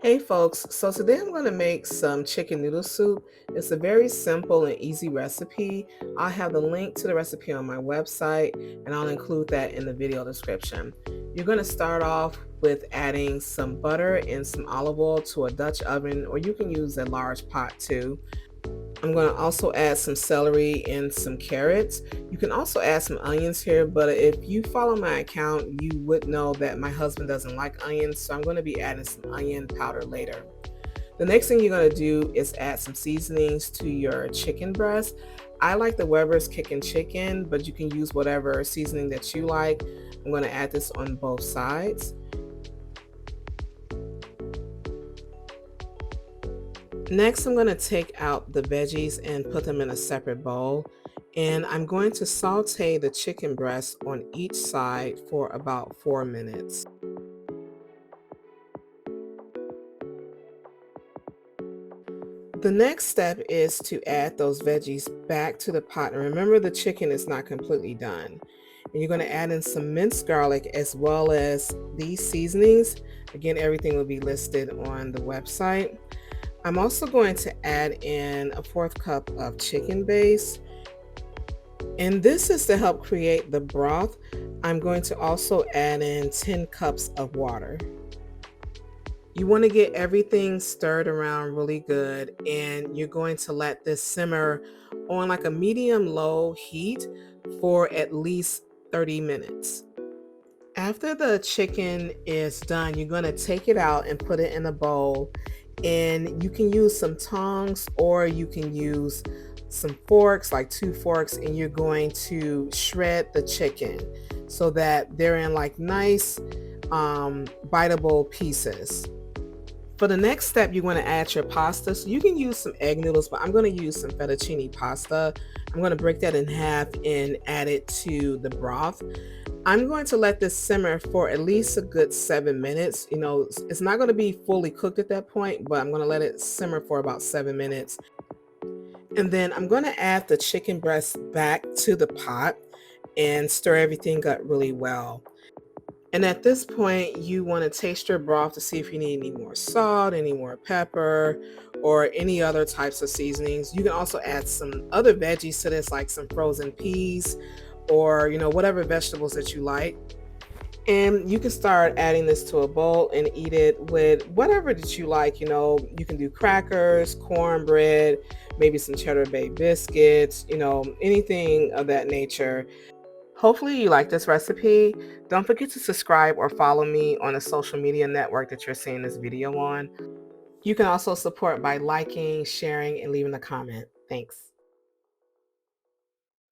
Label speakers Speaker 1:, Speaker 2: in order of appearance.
Speaker 1: Hey folks, so today I'm going to make some chicken noodle soup. It's a very simple and easy recipe. I'll have the link to the recipe on my website and I'll include that in the video description. You're going to start off with adding some butter and some olive oil to a Dutch oven, or you can use a large pot too. I'm going to also add some celery and some carrots. You can also add some onions here, but if you follow my account, you would know that my husband doesn't like onions, so I'm going to be adding some onion powder later. The next thing you're going to do is add some seasonings to your chicken breast. I like the Weber's Kickin' Chicken, but you can use whatever seasoning that you like. I'm going to add this on both sides. Next, I'm going to take out the veggies and put them in a separate bowl. And I'm going to saute the chicken breast on each side for about 4 minutes. The next step is to add those veggies back to the pot. And remember, the chicken is not completely done. And you're going to add in some minced garlic as well as these seasonings. Again, everything will be listed on the website. I'm also going to add in a 1/4 cup of chicken base. And this is to help create the broth. I'm going to also add in 10 cups of water. You want to get everything stirred around really good, and you're going to let this simmer on like a medium low heat for at least 30 minutes. After the chicken is done, you're going to take it out and put it in a bowl, and you can use some tongs or you can use some forks, like 2 forks, and you're going to shred the chicken so that they're in like nice biteable pieces. For the next step, you're going to add your pasta. So you can use some egg noodles, but I'm going to use some fettuccine pasta. I'm going to break that in half and add it to the broth. I'm going to let this simmer for at least a good 7 minutes. You know, it's not going to be fully cooked at that point, but I'm going to let it simmer for about 7 minutes. And then I'm going to add the chicken breast back to the pot and stir everything up really well. And at this point, you want to taste your broth to see if you need any more salt, any more pepper, or any other types of seasonings. You can also add some other veggies to this, like some frozen peas or, whatever vegetables that you like. And you can start adding this to a bowl and eat it with whatever that you like. You can do crackers, cornbread, maybe some cheddar bay biscuits, anything of that nature. Hopefully you like this recipe. Don't forget to subscribe or follow me on a social media network that you're seeing this video on. You can also support by liking, sharing, and leaving a comment. Thanks.